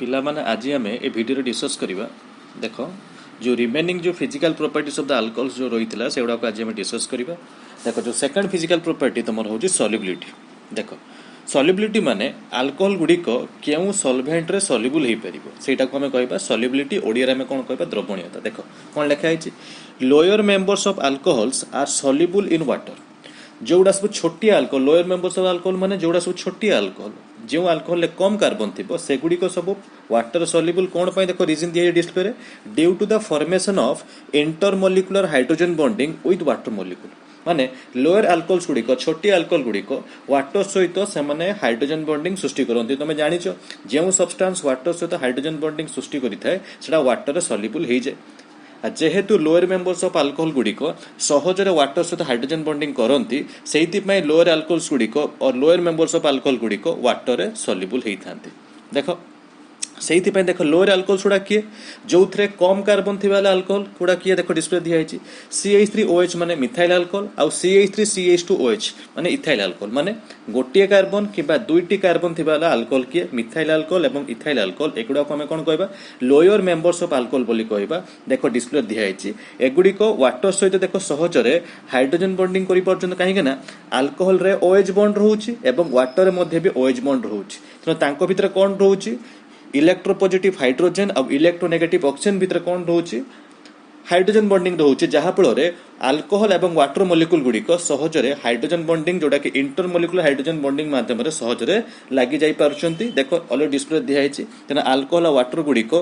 पिला माने आज आम ए भिडियो डिस्कस करवा देख जो रिमेनिंग जो physical properties of the alcohol जो रही है से गुड़ाक आज आम डिस्कस करवा देख जो सेकंड फिजिकल प्रॉपर्टी तुम हूँ सॉल्युबिलिटी। देख सॉल्युबिलिटी माने अल्कोहल गुड़िक क्यों सॉल्वेंट रे सॉल्युबल हो पार से आम कह सॉल्युबिलिटी ओडिया में कौन कह द्रवणीयता। देख कौन लिखाई lower members of alcohols are soluble in water जोड़ा सब छोटिया alcohol lower members of alcohol माने जोड़ा सब छोटिया अल्कोहल जो अल्कोहल में कम कार्बन थी से गुड़िक सब वाटर सॉल्युबल कौन पाई देख रीजन दिया display due to the formation of intermolecular hydrogen bonding with water molecule माने लोअर अल्कोहल्स गुड़िक छोटी अल्कोहल गुड़िक वाटर सहित से हाइड्रोजन बॉन्डिंग सृष्टि करती तुम जानिच जो सब्सटेंस वाटर सहित हाइड्रोजन बॉन्डिंग सृष्टि करें से वाटर सॉल्युबल हो जाए जेहेतु लोअर मेंबर्स ऑफ अल्कोहल गुड़िक सहजरे वाटर सहित हाइड्रोजन बॉन्डिंग करती से लोअर अल्कोहल्स गुड़िक और लोअर मेंबर्स ऑफ अल्कोहल गुड़िक वाटर सॉल्युबल होता। देख से देख लोअर अल्कोहल्स गुड़ा किए जो थे कम कार्बन थी अल्कोहल गुड़ा किए देख डिस्प्ले दिखाई CH3OH माने मिथाइल अल्कोहल आउ CH3CH2OH माने इथाइल अल्कोहल माने गोटे कार्बन कि दुईटी कार्बन थी अल्कोहल किए मिथाइल अल्कोहल और इथाइल अल्कोहल एगुड़ा आम कौन कह लोअर मेंबर्स ऑफ अल्कोहल बोली कहबा। देख डिस्प्ले दिखाई एगुड़िक वाटर सहित देख सहजरे हाइड्रोजन बॉन्डिंग कर कहीं अल्कोहल रे OH बॉन्ड रोचे और वाटर में भी OH बॉन्ड रोचे तेणु भितर कौन रोचे इलेक्ट्रोपॉजिटिव हाइड्रोजन और इलेक्ट्रोनेगेटिव ऑक्सीजन भितर कौन रोचे हाइड्रोजन बॉन्डिंग रोचे जहाँ फल अल्कोहल और वाटर मोलिक्यूल गुड़िक सहजरे हाइड्रोजन बॉन्डिंग जोटा कि इंटरमोलिकुलर हाइड्रोजन बॉन्डिंग माध्यम सहजरे लगी जाई पारुछंती। देख ऑलरेडी डिस्प्ले दिखाई तेना अल्कोहल और वाटर गुड़िक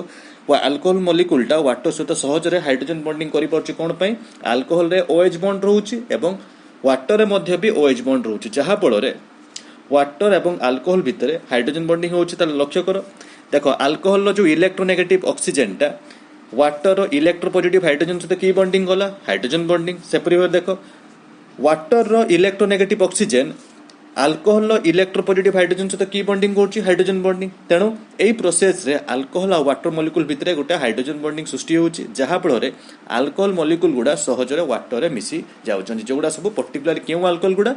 अल्कोहल मोलिक्यूलटा वाटर सहित सहजरे हाइड्रोजन बॉन्डिंग करि पारुछि कौन पाई अल्कोहल रे OH बॉन्ड रोचे और वाटर में भी OH बॉन्ड रोचे जहाँ फल वाटर और अल्कोहल भितर हाइड्रोजन बॉन्डिंग होछि लक्ष्य कर। देख अल्कोहल जो इलेक्ट्रोनेगेटिव ऑक्सीजन टा वाटर इलेक्ट्रोपॉजिटिव हाइड्रोजन सहित की बॉन्डिंग गला हाइड्रोजन बॉन्डिंग सेपरी देख water electronegative oxygen alcohol electropositive hydrogen सहित की बॉन्डिंग होछि हाइड्रोजन बॉन्डिंग तेणु यही प्रोसेस रे अल्कोहल और वाटर मोलिक्यूल भितर गोटे हाइड्रोजन बॉन्डिंग सृष्टि होछि जहाँ फल अल्कोहल मोलिक्यूल गुड़ा सहजरे वाटर मिसी जाउछन जोगुड़ा सब पर्टिकुलर क्यों अल्कोहल गुड़ा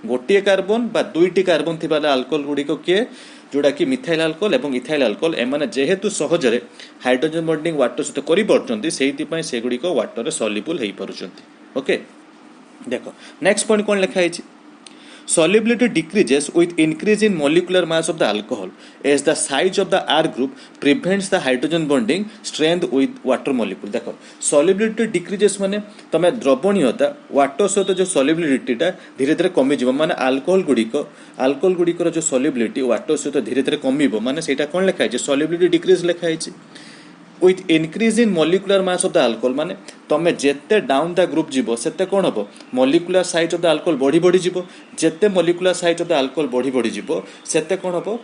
गोटे कार्बन बा दुईटी कार्बन थी अल्कोहल गुड़िक किए जोड़ा कि मिथाइल अल्कोहल और इथाइल अल्कोहल एमाने जेहेतु सहजरे हाइड्रोजन बॉन्डिंग वाटर सहित करि पारुछंती सेहितिपई सेगुड़िक वाटर सॉल्युबल हेई पारुछंती। ओके देखो नेक्स्ट पॉइंट कौन लिखा है solubility decreases with increase in molecular mass of the alcohol as the size of the R group prevents the hydrogen bonding strength with water molecule। देखो solubility decreases माने तमे द्रवणीयता water सहित जो solubility टा धीरे धीरे कमी जीव माने अल्कोहल गुड़िक जो solubility वाटर सहित धीरे धीरे कमीबो माने सेटा कोन लिखा है solubility decrease लिखा है with increase in molecular mass of the alcohol माने तमे जेते डाउन द ग्रुप जीवो सेते कोन हबो molecular size of the alcohol बढ़ी बढ़ी जीवो जेते molecular size of the alcohol बढ़ी बढ़ी जीवो सेते कोन हबो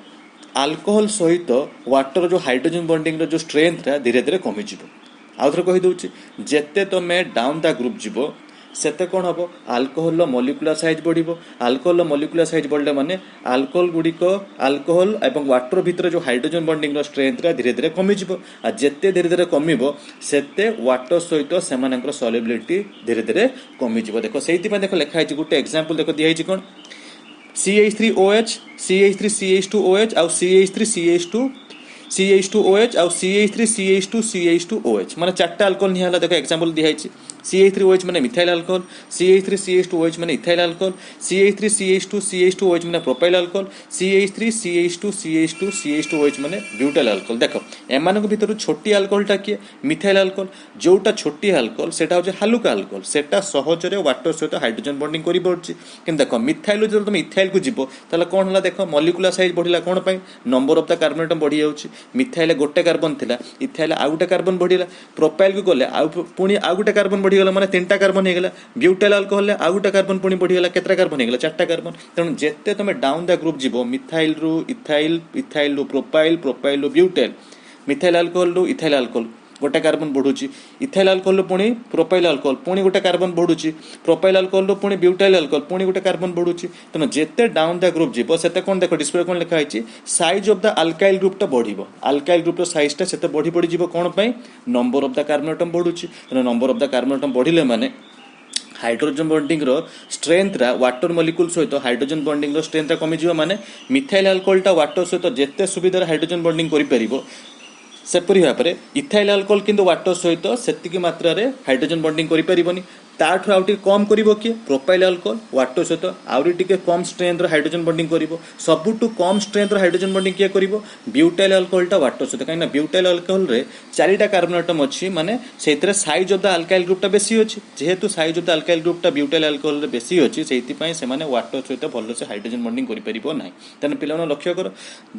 अल्कोहल सहित वाटर जो हाइड्रोजन बॉन्डिंग रो जो स्ट्रेंथ रा धीरे धीरे कमी जीवो। आउथरे कहि दउची जेते तमे डाउन द ग्रुप जीवो सेते कोन हबो अल्कोहल मोलिकुलर साइज बढ़िबो अल्कोहल मोलिकुलर साइज बढ़ले माने अल्कोहल गुड़िक अल्कोहल एवं वाटर भितर जो हाइड्रोजन बॉन्डिंग रो स्ट्रेंथ रा धीरे धीरे कमी जीवो आ जेते धीरे धीरे कमीबो सेते वाटर सहित सेमानकर सॉल्युबिलिटी धीरे धीरे कमी जीवो। देखो सेहिति पे देखो लिखा है गुटे एग्जांपल देखो दिया है कोन CH3OH CH3CH2OH और CH3CH2OH और CH3CH2CH2OH माने चारटा अल्कोहल निहाला। देखो एग्जांपल दिया है CH3OH माने मिथाइल अल्कोहल CH3CH2OH माने इथाइल अल्कोहल CH3CH2CH2OH माने प्रोपाइल अल्कोहल CH3CH2CH2CH2OH माने ब्यूटाइल अल्कोहल। देखो एमानक भितर छोटी अल्कोहलटा किए मिथाइल अल्कोहल जोटा छोटी अल्कोहल सेटा होजे हालुका अल्कोहल सेटा सहजरे वाटर सहित हाइड्रोजन बॉन्डिंग करि पड़छि किंतु देखो मिथाइल जो तुम इथाइल को जीवो ताले कोन हला देखो मोलिकुलर साइज बढ़िला कोन पई number of the carbon atom बढ़ी जाउछि मिथाइल गोटे कार्बन थिला इथाइल आ गोटे कार्बन बढ़िला प्रोपाइल को गले आ पुनी आ गोटे कार्बन बढ़ी गला माने तीनटा कार्बन हेगला ब्यूटाइल अल्कोहल आ गोटे कार्बन पुनी बढ़ी गला केतरा कार्बन हेगला चारटा कार्बन तेणु जेते तुम डाउन द ग्रुप जीवो मिथाइल रु इथाइल इथाइल रु प्रोपाइल प्रोपाइल रु ब्यूटाइल मिथाइल अल्कोहल रु इथाइल अल्कोहल गोटे कार्बन बढ़ुची इथाइल अल्कोहल पुणी प्रोपाइल अल्कोहल पुणी गोटे कार्बन बढ़ुची प्रोपाइल अल्कोहल पुणी ब्यूटाइल अल्कोहल पुणी गोटे कार्बन बढ़ुची तेणु जेते डाउन द ग्रुप जीव सेते कोन देखो डिस्प्ले कोन लिखा है size of the alkyl group टा बढ़िबो अल्काइल ग्रुप रो साइज टा सेते बढ़ी जीव कोन पई number of the carbon atom बढ़ुची तेणु number of the carbon atom बढ़िले माने हाइड्रोजन बॉन्डिंग रो स्ट्रेंथ रा वाटर मॉलिक्यूल सहित हाइड्रोजन बॉन्डिंग रो स्ट्रेंथ रा कमी जीव माने मिथाइल अल्कोहल टा वाटर सहित जेते सुविधा हाइड्रोजन बॉन्डिंग करि परिबो सेपरी भाव में इथाइल अल्कोहल किंतु वाटर सहित सेतिकी मात्रा रे हाइड्रोजन बॉन्डिंग करि परिबोनी ताठू आउ टिके कम करिवो किए प्रोपाइल अल्कोहल वाटर सहित आउरी टिके कम स्ट्रेंथ रो हाइड्रोजन बॉन्डिंग करिवो सबुटू कम स्ट्रेंथ रो हाइड्रोजन बॉन्डिंग किए करिवो ब्यूटाइल अल्कोहल टा वाटर सहित काइना ब्यूटाइल अल्कोहल रे चारिटा कार्बन एटम अछि माने सेतिरे size of the alkyl group टा बेसी अछि जेहेतु size of the alkyl group टा ब्यूटाइल अल्कोहल रे बेसी अछि सेति पय से माने वाटर सहित भलो से हाइड्रोजन बॉन्डिंग करि परिबो नाही तने पिलानो लक्ष्य कर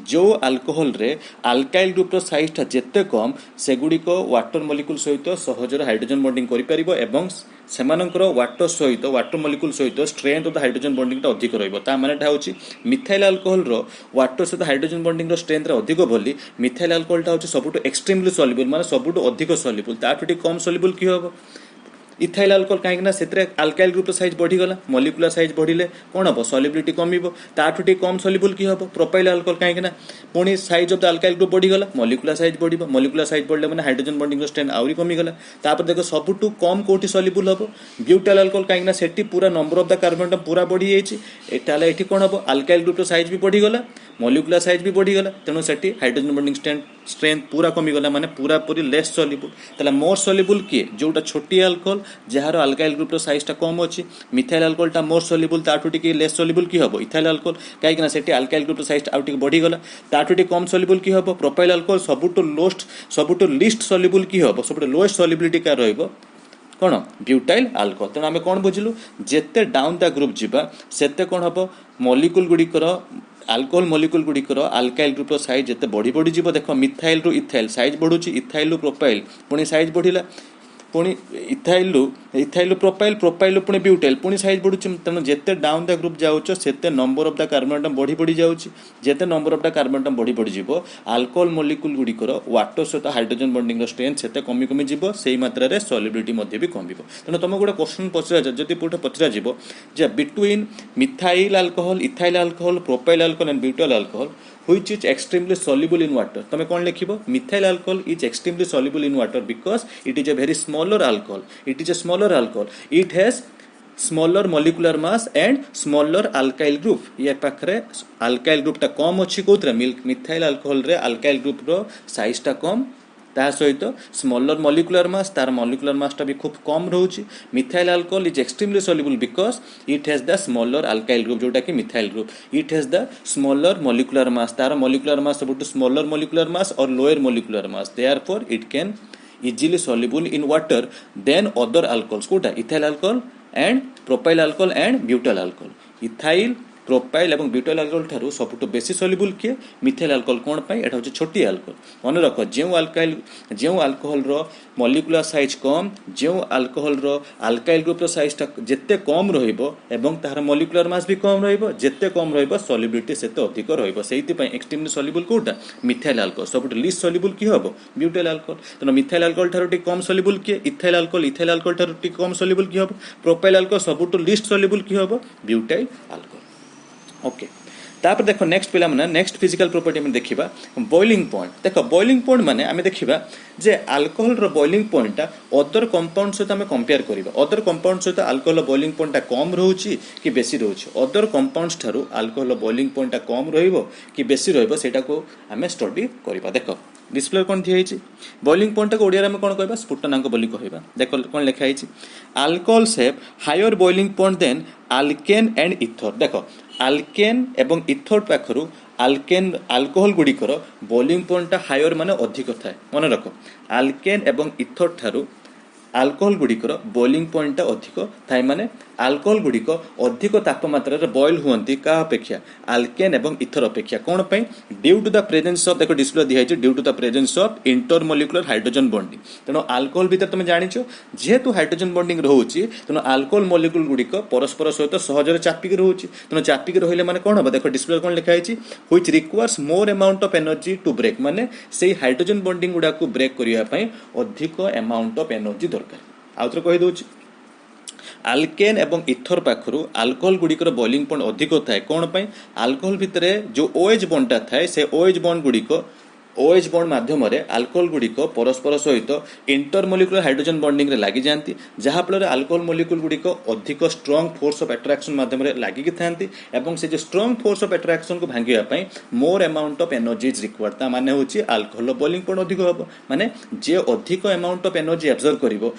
जो अल्कोहल रे अल्काइल ग्रुप रो साइज टा जेते कम सेगुडी को वाटर मॉलिक्यूल सहित सहजरे हाइड्रोजन बॉन्डिंग करि परिबो एवं सेमानकर वाटर सहित वाटर मॉलिक्यूल सहित strength of the hydrogen bonding टा अधिक रहइबो ता माने टा होची मिथाइल अल्कोहल रो वाटर सहित हाइड्रोजन बॉन्डिंग रो स्ट्रेंथ रा अधिक बोली मिथाइल अल्कोहल टा होची सबुटो एक्सट्रीमली सॉल्युबल माने सबुटो अधिक सॉल्युबल ताठुटी कम सॉल्युबल की होबो इथाइल अल्कोहल कहीं ना से अल्काइल ग्रुप साइज बढ़ीगला मॉलिक्यूलर साइज बढ़िले कौन हम सॉल्युबिलिटी कमिबो ताठु टी कम सॉल्युबल की हम प्रोपाइल अल्कोहल कहीं ना पुणी size of the alkyl group बढ़ीगला मॉलिक्यूलर साइज बढ़िबो मॉलिक्यूलर साइज बढ़ले माने हाइड्रोजन बॉन्डिंग स्ट्रेंथ आउरी कमिगला तापर देखो सबुटु कम कोठी सॉल्युबल हम ब्यूटाइल अल्कोहल कहीं ना सेठी पूरा number of the carbon atom पूरा बढ़ी जाइछि एटाले एठी कोन हम अल्काइल ग्रुप साइज भी बढ़ीगला मॉलिक्यूलर साइज भी बढ़ीगला तेणु सेठी हाइड्रोजन बॉन्डिंग स्ट्रेंथ पूरा कमिगला माने पूरा पूरी लेस सॉल्युबल तला मोर सॉल्युबल किए जोटा छोटी अल्कोहल जहार अल्काइल ग्रुप रो साइज टा कम अछि मिथाइल अल्कोहल टा मोर सॉल्युबल ताठु टिके लेस सॉल्युबल की हबो इथाइल अल्कोहल काहे कि सेठी अल्काइल ग्रुप रो साइज आउ टिके बढ़ी गला ताठु टिके कम सॉल्युबल की हबो प्रोपाइल अल्कोहल सबुटो लिस्ट सॉल्युबल की हबो सबुटो लोएस्ट सॉल्युबिलिटी का रहइबो कौन ब्यूटाइल अल्कोहल तेणु आम कौन बुझिलु जेते डाउन द ग्रुप जीवा सेते कौन हम मॉलिक्यूल गुड़िकर अल्कोहल मॉलिक्यूल गुड़िकर अल्काइल ग्रुप साइज जिते बढ़ी बढ़ी जीव देख मिथाइल रु इथाइल साइज बढ़ुची इथाइल रु प्रोपाइल पुणी साइज बढ़िला पुणी इथाइल प्रोपाइल प्रोपाइल पुणी ब्यूटाइल पुणी साइज बढ़ुची तेणु जेते डाउन द ग्रुप जाउछ सेते number of the carbon atom बढ़ी बढ़ी जाउची जेते number of the carbon atom बढ़ी बढ़ी जीव अल्कोहल मॉलिक्यूल गुड़िकर वाटर सहित हाइड्रोजन बॉन्डिंग रो स्ट्रेंथ सेते कमी कमी जीव सेही मात्रा रे सॉल्युबिलिटी मध्ये भी कमिबो तेणु तुम गोटे क्वेश्चन पचरा जदि पुटे पचरा जीव जे between methyl alcohol ethyl alcohol propyl alcohol and butyl alcohol which is extremely soluble in water तमे कौन लिखिबो methyl alcohol is extremely soluble in water because it is a very smaller alcohol it is a smaller alcohol it has smaller molecular mass and smaller alkyl group ये पाखरे alkyl group टा कम अछि कोतरे methyl alcohol रे alkyl group रो size टा कम ता सहित smaller molecular mass तार molecular मास टा भी खूब कम रहउची methyl alcohol is extremely soluble because it has the smaller alkyl group जोटा कि methyl group it has the smaller molecular mass तार मॉलिक्यूलर मास सबुट स्मॉलर मॉलिक्यूलर मास और lower molecular mass therefore it can easily soluble in water than other alcohols कोटा ethyl alcohol and propyl alcohol and butyl alcohol ethyl propyl और butyl alcohol ठारू सबुठु बेसी soluble किए methyl alcohol कोन पई एटा होचे छोटी अल्कोहल मन रख जो अल्कोहल रो मॉलिक्यूलर साइज कम जो अल्कोहल रो अल्काइल ग्रुप रो साइज ता जेते कम रहइबो एवं तार मॉलिक्यूलर मास भी कम रहइबो जेते कम रहइबो सॉल्युबिलिटी सेते अधिक रहइबो सेहिति पई एक्सट्रीमली सॉल्युबल कोटा मिथाइल अल्कोहल सबुठु लीस्ट सॉल्युबल की हबो ब्यूटाइल अल्कोहल तनो मिथाइल अल्कोहल ठारू टी कम सॉल्युबल किए इथाइल अल्कोहल ठारू टी कम सॉल्युबल की हबो प्रोपाइल अल्कोहल सबुठु लीस्ट सॉल्युबल की हबो ब्यूटाइल अल्कोहल ओके तापर देखो नेक्स्ट पिला माने नेक्स्ट फिजिकल प्रॉपर्टी में देखिबा बॉइलिंग पॉइंट देखो बॉइलिंग पॉइंट माने आमे देखिबा जे अल्कोहल रो बॉइलिंग पॉइंट ता अदर कंपाउंड सहित आमे कंपेयर करिबा अदर कंपाउंड सहित अल्कोहल बॉइलिंग पॉइंट ता कम रहउची कि बेसी रहउची अदर कंपाउंड्स थारू अल्कोहल बॉइलिंग पॉइंट ता कम रहइबो कि बेसी रहइबो सेटा को आमे स्टडी करिबा देखो डिस्प्ले कोन दिया हिची बॉइलिंग पॉइंट को ओडिया में कोन कहबा स्फुटनांक बोली कहबा देखो कोन लिखा हिची alcohols have higher boiling point than alkane and ether देखो अल्केन एवं इथर पाखरु अल्केन अल्कोहल गुड़िकर बॉइलिंग पॉइंट हायर माने अधिक थाए मन रख अल्केन एवं इथर ठारू अल्कोहल गुड़िकर बॉइलिंग पॉइंट अधिक थाए माने अल्कोहल गुड़िक अधिक तापमात्रा रे बॉयल हुअंती का अपेक्षा अल्केन एवं इथर अपेक्षा कोन पई due to the presence of देखो डिस्प्ले दिया है due to the presence of intermolecular hydrogen bonding तेनो अल्कोहल भीतर तुम जानिछो जेहेतु हाइड्रोजन बॉन्डिंग रहउची तेनो अल्कोहल मॉलिक्यूल गुड़िक परस्पर सहित सहजरे चापिक रहउची तेनो चापिक रहिले माने कोन हो देखो डिस्प्ले कोन लिखा है which requires more amount of energy to break माने सेही हाइड्रोजन बॉन्डिंग गुडा को ब्रेक करिया पई अधिक अमाउंट ऑफ एनर्जी दरकार आउत्र कहि दोची अल्केन एवं इथर पाखरु अल्कोहल गुड़िकर बॉइलिंग पॉइंट अधिक थाए कोन पई अल्कोहल भितरे जो ओएच बॉन्डटा थाए से ओएच बॉन्ड गुड़िक OH बॉन्ड माध्यम अल्कोहल गुड़िक परस्पर सहित इंटरमोलिकुलर हाइड्रोजन बॉन्डिंग रे लागि जांती जहाँ फल अल्कोहल मोलिक्यूल गुड़िक अधिक स्ट्रॉन्ग फोर्स ऑफ अट्रैक्शन माध्यम लागिक थांती एवं से जो स्ट्रॉन्ग फोर्स ऑफ अट्रैक्शन को भांगिया पई more amount of energy is required ता माने होची अल्कोहल बॉइलिंग पॉइंट अधिक हबो माने जे अधिक अमाउंट ऑफ एनर्जी एब्जॉर्ब करिवो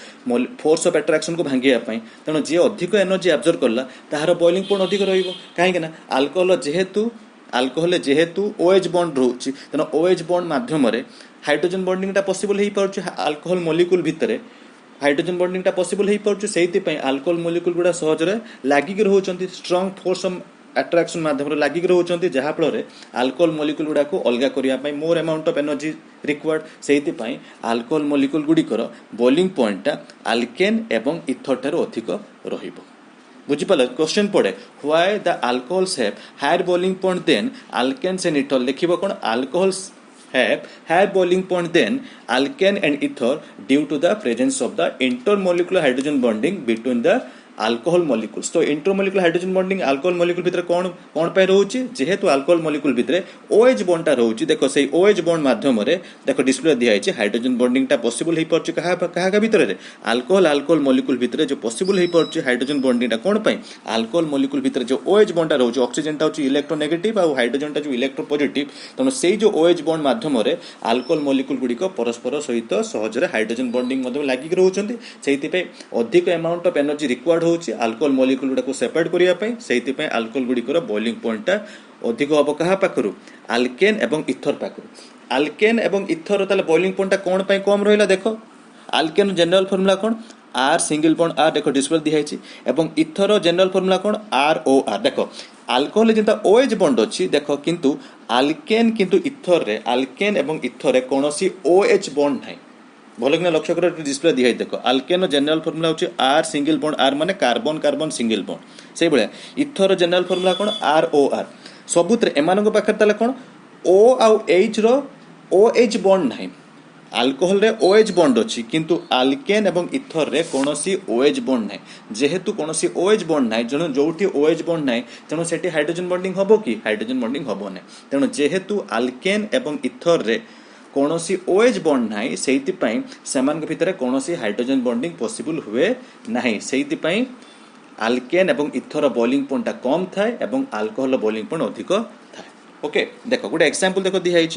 फोर्स ऑफ अट्रैक्शन को भांगिया पई तेणु जे अधिक एनर्जी एब्जॉर्ब करला ताहार बॉइलिंग पॉइंट अधिक रहिबो काहे ना अल्कोहल जेहेतु OH बॉन्ड रोची तेना OH बॉन्ड माध्यम हाइड्रोजन बॉन्डिंग टा पॉसिबल हेई पाउछ अल्कोहल मोलिक्यूल भितरे हाइड्रोजन बॉन्डिंग टा पॉसिबल हेई पाउछ सेहिति पई अल्कोहल मोलिक्यूल गुडा सहजरे लागिक रहउचंती स्ट्रांग फोर्स अट्रैक्शन माध्यम लागिक रहउचंती जहा फल अल्कोहल मोलिक्यूल गुडा को अलगा करिया पई more amount of energy required सेहिति पई अल्कोहल मोलिक्यूल गुडीकर बॉइलिंग पॉइंट टा अल्केन एवं इथर ठारो अधिक रहिबो बुझिपाल क्वेश्चन पड़े why the alcohols have higher boiling point than alkanes and ether लिखिबो कोन alcohols have higher boiling point than alkane and ether due to the presence of the intermolecular hydrogen bonding between the alcohol molecules तो intermolecular hydrogen bonding alcohol molecule भितर कोन कोन पे रहउची जेहेतु alcohol molecule भितर OH बॉन्डटा रहउची देखो सेही OH बॉन्ड माध्यम रे देखो डिस्प्ले दिया है हाइड्रोजन बॉन्डिंग टा पॉसिबल हे परची कहा का भितर रे अल्कोहल मोलिक्यूल भितर जो पॉसिबल हे परची हाइड्रोजन बॉन्डिंग टा कोन पे अल्कोहल मोलिक्यूल भितर जो OH बॉन्डटा रहउची ऑक्सीजन टा होची इलेक्ट्रोनेगेटिव और हाइड्रोजन टा जो इलेक्ट्रोपॉजिटिव तनो सेही जो OH बॉन्ड माध्यम रे अल्कोहल मोलिक्यूल गुडी को परस्पर सहित सहज रे हाइड्रोजन बॉन्डिंग मध्ये लागि रहउचंती सेहिति पे अधिक अमाउंट ऑफ एनर्जी रिक्वायर्ड होची अल्कोहल मोलिक्यूल गुडा को सेपरेट करिया पई सेहिति पे अल्कोहल गुडीकर बॉइलिंग पॉइंट टा अधिक हबो कहा पाखरु अल्केन एवं इथर पाखरु अल्केन एवं इथर ताले बॉइलिंग पॉइंट टा कोन पई कम रहिला देखो अल्केन जनरल फार्मूला कोन R सिंगल बॉन्ड R देखो डिस्प्ले दिया है एवं इथर जनरल फार्मूला कोन ROR देखो अल्कोहल जेंता OH बॉन्ड अछि देखो किंतु अल्केन किंतु इथर रे अल्केन एवं इथर रे कोनोसी OH बॉन्ड नै भल कि लक्ष्य कर डिस्प्ले दिखाई देखो अल्केन जनरल फार्मूला होची R सिंगल बॉन्ड R माने कार्बन कार्बन सिंगल बॉन्ड से भले इथर जनरल फार्मूला कोन ROR सबुतरे एमानक पाखर तले कोन O आउ H रो OH बॉन्ड नै अल्कोहल रे OH बॉन्ड अछि किंतु अल्केन एवं इथर रे कोनोसी OH बॉन्ड नै जेहेतु कोनोसी OH बॉन्ड नै जनो जोठी OH बॉन्ड नै तेनो सेठी हाइड्रोजन बॉन्डिंग हबो कि हाइड्रोजन बॉन्डिंग हबो नै तेनो जेहेतु अल्केन एवं इथर रे कोनोसी OH बॉन्ड नाही सेहिति पई समान के भितरे कोनोसी हाइड्रोजन बॉन्डिंग पॉसिबल हुए नाही सेहिति पई अल्केन एवं इथर बॉइलिंग पॉइंट कम थाए एवं अल्कोहल बॉइलिंग पॉइंट अधिक थाए ओके देखो गुड एग्जांपल देखो दिया है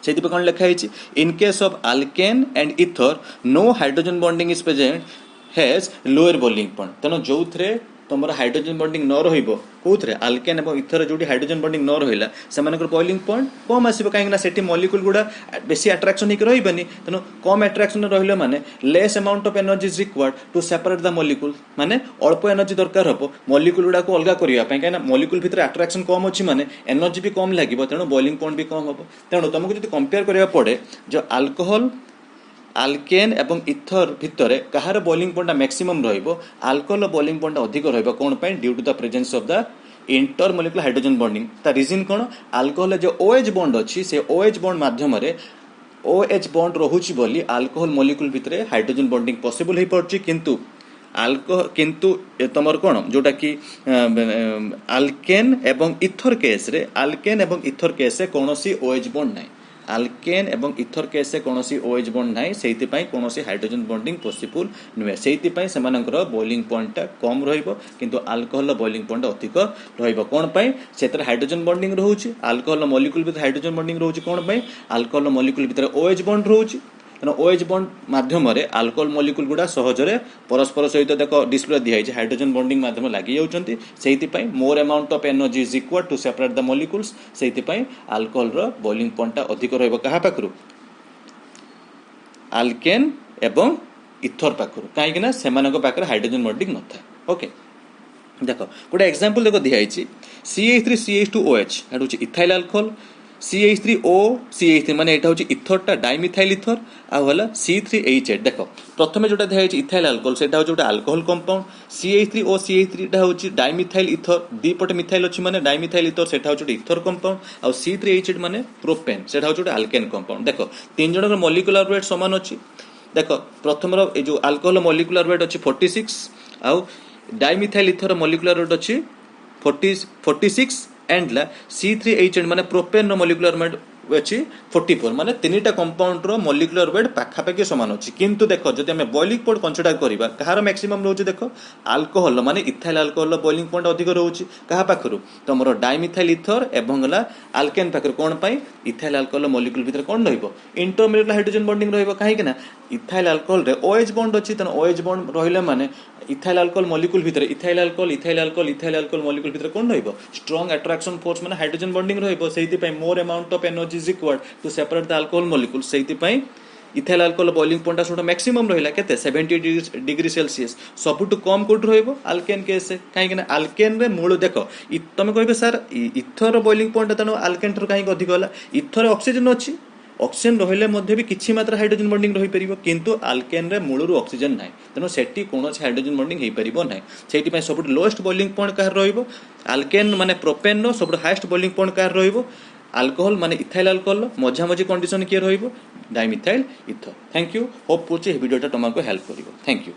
सेहिति पे कोन लिखा है in case of alkane and ether no hydrogen bonding is present has lower boiling point तनो जोथरे तुम हाइड्रोजन बॉन्डिंग न रहिबो कोथरे अल्केन एवं इथर जोटी हाइड्रोजन बॉन्डिंग न रहिला सेमानकर बॉइलिंग पॉइंट कम आसीबो काहेकना सेठी मॉलिक्यूल गुडा बेसी अट्रैक्शन हिक रहिबनी तनो कम अट्रैक्शन रहिले माने less amount of energy is required to separate the molecule माने अल्प एनर्जी दरकार हबो मॉलिक्यूल गुडा को अलगा करिया पय काहेना मॉलिक्यूल भितर अट्रैक्शन कम अछि माने एनर्जी भी कम लागिबो तेनो बॉइलिंग पॉइंट भी कम हबो तेनो तुमको जदि कंपेयर करिया पड़े जो अल्कोहल अल्केन एवं इथर भितर कहार बॉइलिंग पॉइंट मैक्सिमम रहिबो अल्कोहल बॉइलिंग पॉइंट अधिक रहिबो कोन पय due to the presence of the intermolecular hydrogen bonding ता रीजन कोन अल्कोहल जो OH बॉन्ड अछि से OH बॉन्ड माध्यम रे OH बॉन्ड रहुछि बोली अल्कोहल मॉलिक्यूल भितर हाइड्रोजन बॉन्डिंग पॉसिबल हे पड़छि किंतु किंतु तमर कोन जोटा कि अल्केन एवं इथर केस रे कोनोसी OH बॉन्ड नै अल्केन एवं इथर केस कोनोसी OH बॉन्ड नै सेहिति पई कोनोसी हाइड्रोजन बॉन्डिंग पॉसिबल नुहे सेहिति पई सेमानकर बॉइलिंग पॉइंट कम रहिबो किंतु अल्कोहल बॉइलिंग पॉइंट अधिक रहिबो कोन पई सेतर हाइड्रोजन बॉन्डिंग रहउची alcohol molecule with hydrogen bonding रहउची कोन पई अल्कोहल मॉलिक्यूल भीतर OH बॉन्ड रहउची तेना OH बॉन्ड माध्यम रे अल्कोहल मॉलिक्यूल गुडा सहजरे परस्पर सहित देखो डिस्प्ले दिया है हाइड्रोजन बॉन्डिंग माध्यम लागि जाउचंती सेहिति पई more amount of energy is equal to separate the molecules सेहिति पई अल्कोहल रो बॉइलिंग पॉइंट अधिक रहबो कहा पाखरु अल्केन एवं इथर पाखरु काहे कि ना सेमानक पाखर हाइड्रोजन बॉन्डिंग नथा ओके देखो गोटे एग्जांपल देखो दिया है CH3CH2OH एटा होची इथाइल अल्कोहल CH3O CH3 माने एटा होची इथरटा डाइमिथाइल इथर आ होला C3H8 देखो प्रथमे जोटा दिया है इथाइल अल्कोहल सेटा होची जोटा अल्कोहल कंपाउंड CH3O CH3 टा होची डाइमिथाइल इथर दी पटे मिथाइल अछि माने डाइमिथाइल इथर सेटा होची इथर कंपाउंड आ C3H8 माने प्रोपेन सेटा होची अल्केन कंपाउंड देखो तीन जनक मॉलिक्यूलर वेट समान अछि देखो प्रथमर ए जो अल्कोहल मॉलिक्यूलर वेट अछि 46 आ डाइमिथाइल इथर मॉलिक्यूलर वेट अछि 46 एंड ला C3H8 माने प्रोपेन नो मॉलिक्यूलर अच्छी 44 माने तीनटा कंपाउंड मॉलिक्यूलर वेट पाखापाखि सामान अच्छी किंतु देख जब आम बॉइलिंग पॉइंट कंसीडर करवा कहार मैक्सिमम रोचे देख अल्कोहल माने इथाइल अल्कोहल बॉइलिंग पॉइंट अधिक रोचे क्या पाखु तुम डाइमिथाइल इथर एवं आल्केन पाखर कौन इथाइल अल्कोहल मॉलिक्यूल भितर कौन इंटरमीडिएट हाइड्रोजन बॉन्डिंग कहीं इथाइल अल्कोहल रे OH बॉन्ड अच्छी तेना OH बॉन्ड रहा माने इथाइल अल्कोहल मॉलिक्यूल भितर इथाइल अल्कोहल मॉलिक्यूल भितर कौन स्ट्रॉन्ग अट्रैक्शन फोर्स माने hydrogen bonding more amount of energy is required to separate the alcohol molecule से इथाइल अल्कोहल बॉइलिंग पॉइंट सब मैक्सिमम रहा के 70 डिग्री सेल्सियस सबुठ कम कौट रल्केन केस कहीं आल्केन रे मूल देख तुम कह सर इथर बॉइलिंग पॉइंट तेणु आल्केन ठार कहीं अधिक है इथर ऑक्सीजन अच्छी ऑक्सीजन रही भी किसी मात्रा हाइड्रोजन बॉन्डिंग रही पार किंतु आल्केन रे मूलर ऑक्सीजन ना तेणु से कौन हाइड्रोजन बॉन्डिंग हो पार ना से सब लोएस्ट बॉइलिंग पॉइंट कह आल्केन माने प्रोपेन सब हाइएस्ट बॉइलिंग पॉइंट कह अल्कोहल माने इथाइल अल्कोहल मझामझी कंडीशन किए dimethyl ether thank you hope करछि वीडियोटा तुमको हेल्प करिवो थैंक यू।